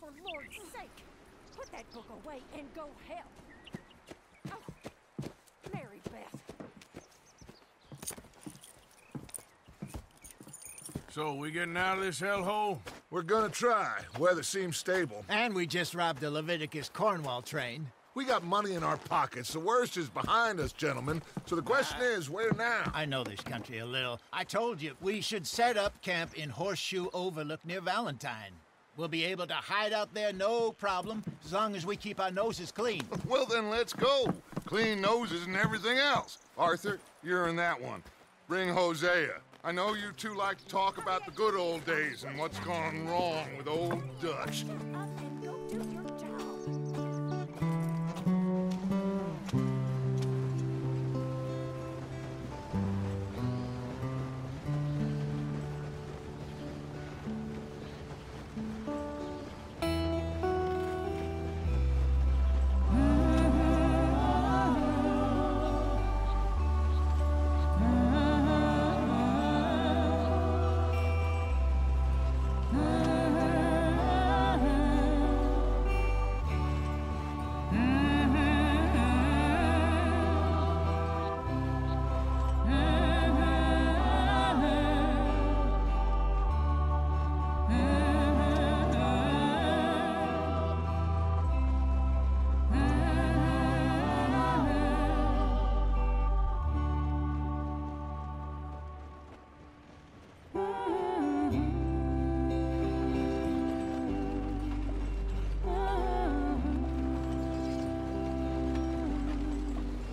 for Lord's sake, put that book away and go help. Oh, Mary Beth. So, we getting out of this hellhole? We're gonna try. Weather seems stable. And we just robbed a Leviticus Cornwall train. We got money in our pockets. The worst is behind us, gentlemen. So the question is, where now? I know this country a little. I told you, we should set up camp in Horseshoe Overlook near Valentine. We'll be able to hide out there, no problem, as long as we keep our noses clean. Well, then let's go. Clean noses and everything else. Arthur, you're in that one. Bring Hosea. I know you two like to talk about the good old days and what's gone wrong with old Dutch. Shut up and go do your job.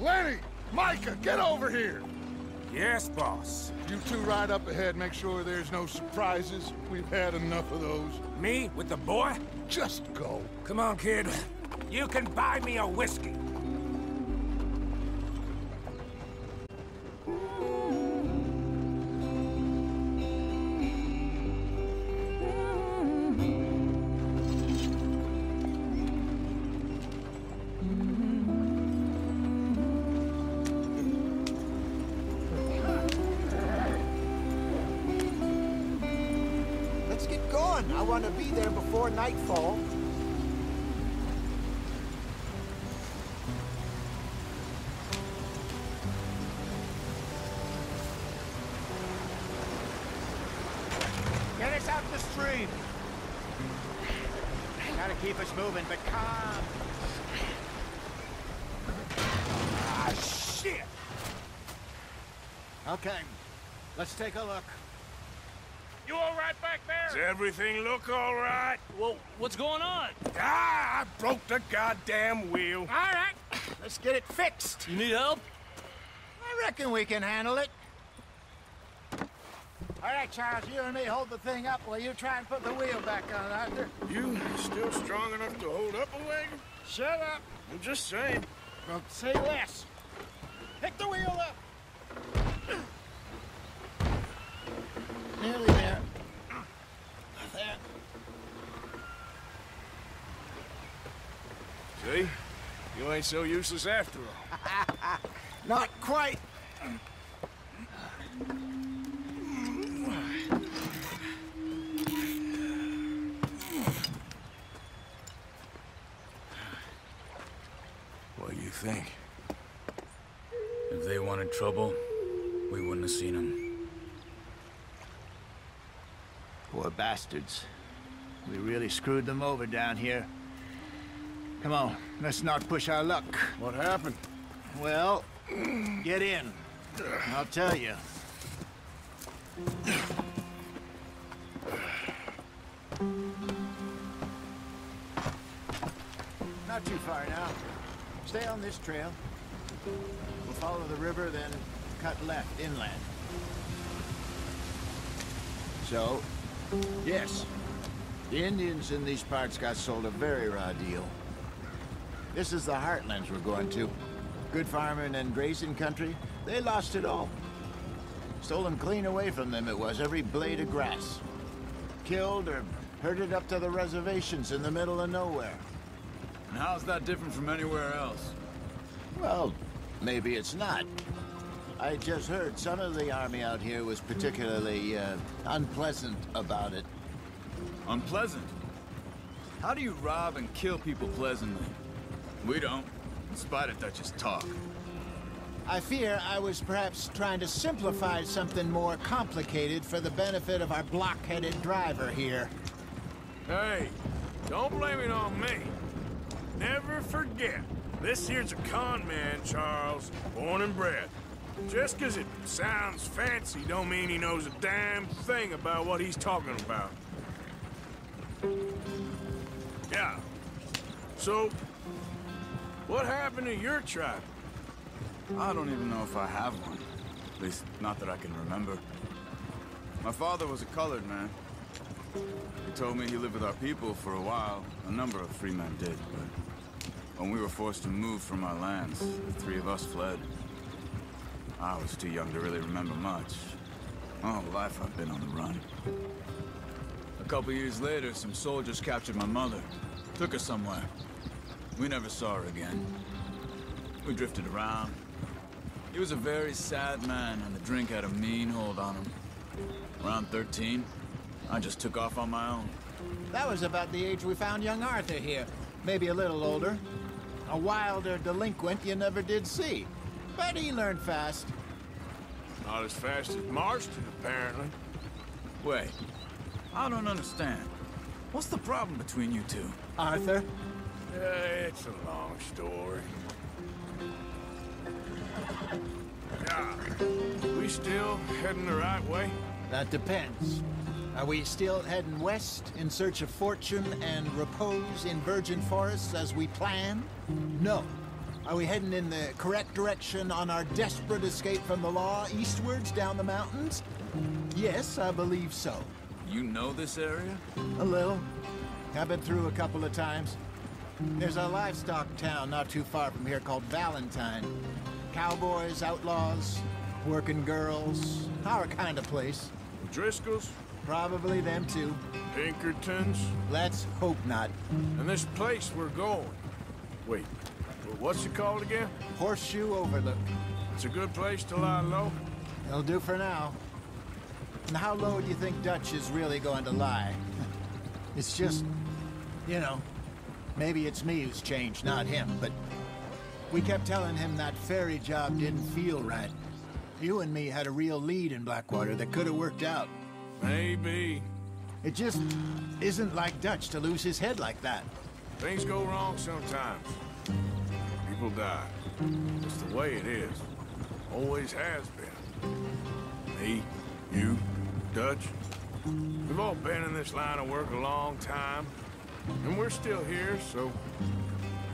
Lenny! Micah, get over here! Yes, boss. You two ride up ahead, make sure there's no surprises. We've had enough of those. Me with the boy? Just go. Come on, kid. You can buy me a whiskey. Let's get going. I want to be there before nightfall. Get us out the stream. Gotta keep us moving, but calm. Ah, shit! Okay, let's take a look. You all right back Does there? everything look all right? Well, what's going on? Ah, I broke the goddamn wheel. All right, let's get it fixed. You need help? I reckon we can handle it. All right, Charles, you and me hold the thing up while you try and put the wheel back on, Arthur. You still strong enough to hold up a wagon? Shut up. I'm just saying. Well, say less. Pick the wheel up. Nearly there. There. See? You ain't so useless after all. Not quite. What do you think? If they wanted trouble, we wouldn't have seen them. Poor bastards. We really screwed them over down here. Come on, let's not push our luck. What happened? Well, get in. I'll tell you. Not too far now. Stay on this trail. We'll follow the river, then cut left inland. So, yes, the Indians in these parts got sold a very raw deal. This is the heartlands we're going to. Good farming and grazing country, they lost it all. Stolen clean away from them it was, every blade of grass. Killed or herded up to the reservations in the middle of nowhere. And how's that different from anywhere else? Well, maybe it's not. I just heard some of the army out here was particularly, unpleasant about it. Unpleasant? How do you rob and kill people pleasantly? We don't, in spite of Dutch's talk. I fear I was perhaps trying to simplify something more complicated for the benefit of our blockheaded driver here. Hey, don't blame it on me. Never forget, this here's a con man, Charles, born and bred. Just 'cause it sounds fancy don't mean he knows a damn thing about what he's talking about. Yeah. So, what happened to your tribe? I don't even know if I have one. At least, not that I can remember. My father was a colored man. He told me he lived with our people for a while. A number of free men did, but when we were forced to move from our lands, the three of us fled. I was too young to really remember much. My whole life I've been on the run. A couple years later, some soldiers captured my mother. Took her somewhere. We never saw her again. We drifted around. He was a very sad man, and the drink had a mean hold on him. Around 13, I just took off on my own. That was about the age we found young Arthur here. Maybe a little older. A wilder delinquent you never did see. But he learned fast. Not as fast as Marston, apparently. Wait, I don't understand. What's the problem between you two? Arthur? It's a long story. Yeah. We still heading the right way? That depends. Are we still heading west in search of fortune and repose in virgin forests as we planned? No. Are we heading in the correct direction on our desperate escape from the law eastwards down the mountains? Yes, I believe so. You know this area? A little. I've been through a couple of times. There's a livestock town not too far from here called Valentine. Cowboys, outlaws, working girls, our kind of place. Driscolls? Probably them too. Pinkertons? Let's hope not. And this place we're going. Wait, what's it called again? Horseshoe Overlook. It's a good place to lie low? It'll do for now. And how low do you think Dutch is really going to lie? It's just, you know, maybe it's me who's changed, not him, but we kept telling him that ferry job didn't feel right. You and me had a real lead in Blackwater that could have worked out. Maybe. It just isn't like Dutch to lose his head like that. Things go wrong sometimes. People die. It's the way it is. Always has been. Me, you, Dutch. We've all been in this line of work a long time. And we're still here, so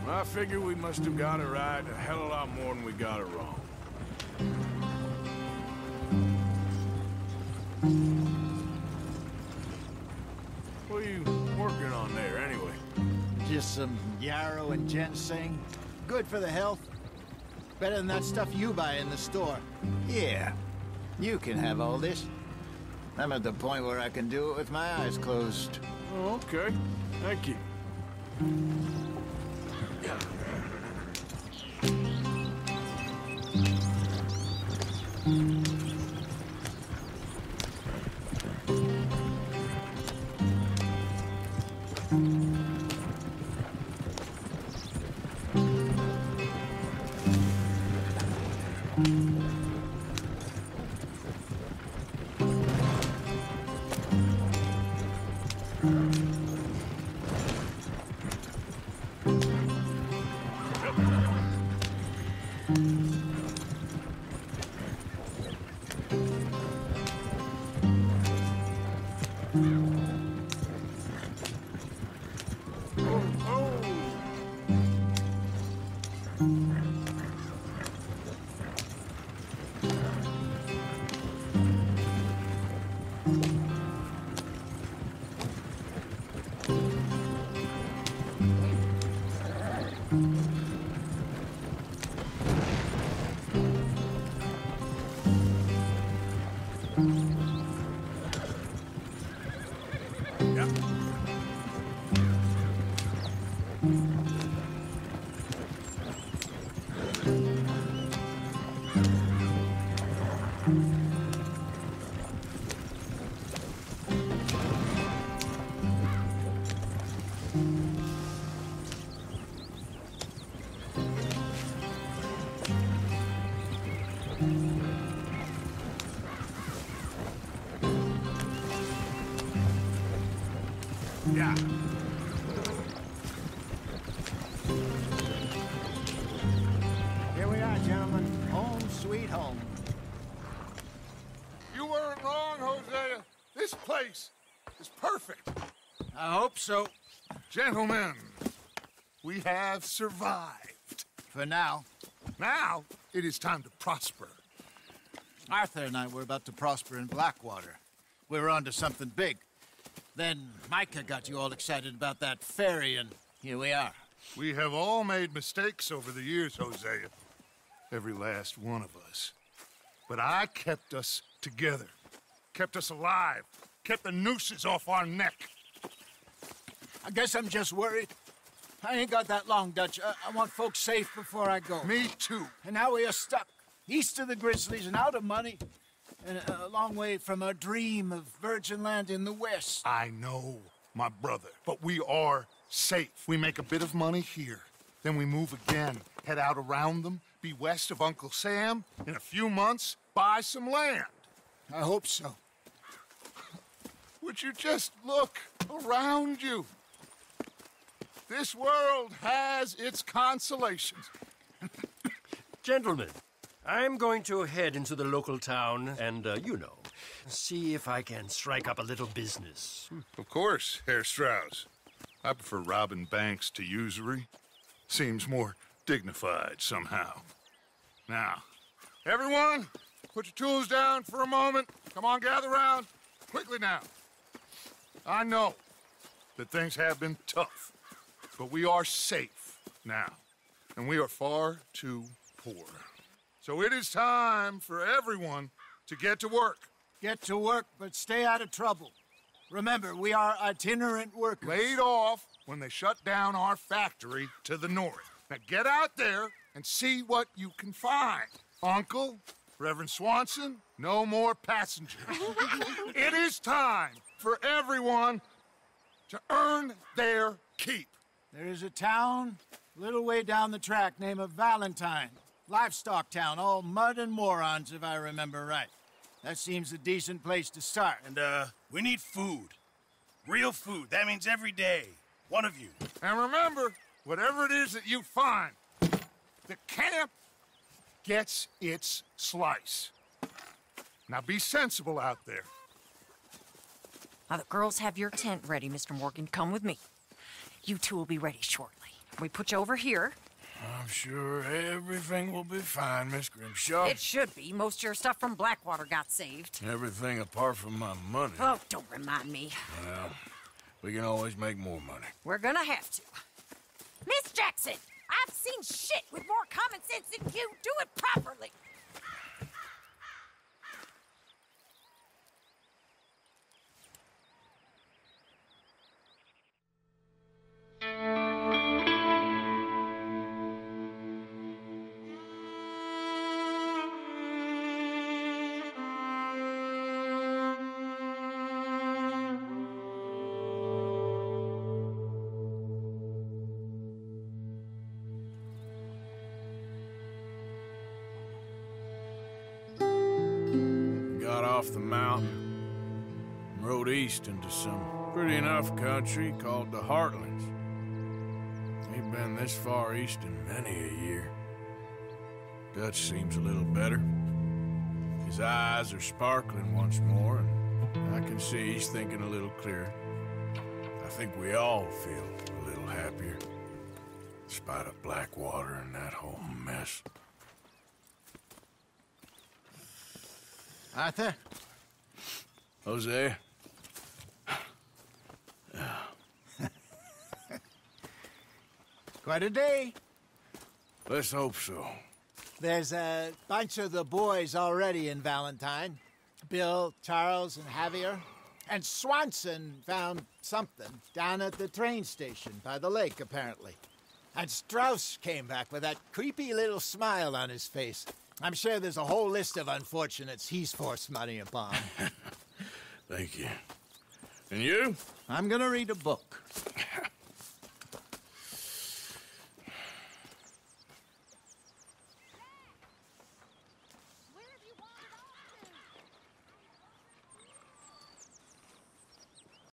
I figure we must have got it right a hell of a lot more than we got it wrong. What are you working on there, anyway? Just some yarrow and ginseng. Good for the health. Better than that stuff you buy in the store. Yeah, you can have all this. I'm at the point where I can do it with my eyes closed. Oh, okay. Thank you. Yeah. Here we are, gentlemen. Home sweet home. You weren't wrong, Hosea. This place is perfect. I hope so. Gentlemen, we have survived. For now. Now, it is time to prosper. Arthur and I were about to prosper in Blackwater. We were onto something big. Then Micah got you all excited about that ferry, and here we are. We have all made mistakes over the years, Hosea. Every last one of us. But I kept us together. Kept us alive. Kept the nooses off our neck. I guess I'm just worried. I ain't got that long, Dutch. I want folks safe before I go. Me too. And now we are stuck, east of the Grizzlies and out of money, and a long way from our dream of virgin land in the west. I know, my brother, but we are safe. We make a bit of money here, then we move again, head out around them, be west of Uncle Sam, in a few months, buy some land. I hope so. Would you just look around you? This world has its consolations. Gentlemen, I'm going to head into the local town and, you know, see if I can strike up a little business. Of course, Herr Strauss. I prefer robbing banks to usury. Seems more dignified somehow. Now, everyone, put your tools down for a moment. Come on, gather round. Quickly now. I know that things have been tough, but we are safe now, and we are far too poor. So it is time for everyone to get to work. Get to work, but stay out of trouble. Remember, we are itinerant workers. Laid off when they shut down our factory to the north. Now get out there and see what you can find. Uncle, Reverend Swanson, no more passengers. It is time for everyone to earn their keep. There is a town a little way down the track named Valentine. Livestock town, all mud and morons, if I remember right. That seems a decent place to start. And, we need food. Real food. That means every day. One of you. And remember, whatever it is that you find, the camp gets its slice. Now be sensible out there. Now, the girls have your tent ready, Mr. Morgan. Come with me. You two will be ready shortly. We put you over here. I'm sure everything will be fine, Miss Grimshaw. It should be. Most of your stuff from Blackwater got saved. Everything apart from my money. Oh, don't remind me. Well, we can always make more money. We're gonna have to. Miss Jackson, I've seen shit with more common sense than you. Do it properly. Got off the mountain and rode east into some pretty enough country called the Heartlands. Ain't been this far east in many a year. Dutch seems a little better. His eyes are sparkling once more, and I can see he's thinking a little clearer. I think we all feel a little happier, in spite of Blackwater and that whole mess. Arthur? Hosea? Quite a day. Let's hope so. There's a bunch of the boys already in Valentine. Bill, Charles, and Javier. And Swanson found something down at the train station by the lake, apparently. And Strauss came back with that creepy little smile on his face. I'm sure there's a whole list of unfortunates he's forced money upon. Thank you. And you? I'm gonna read a book.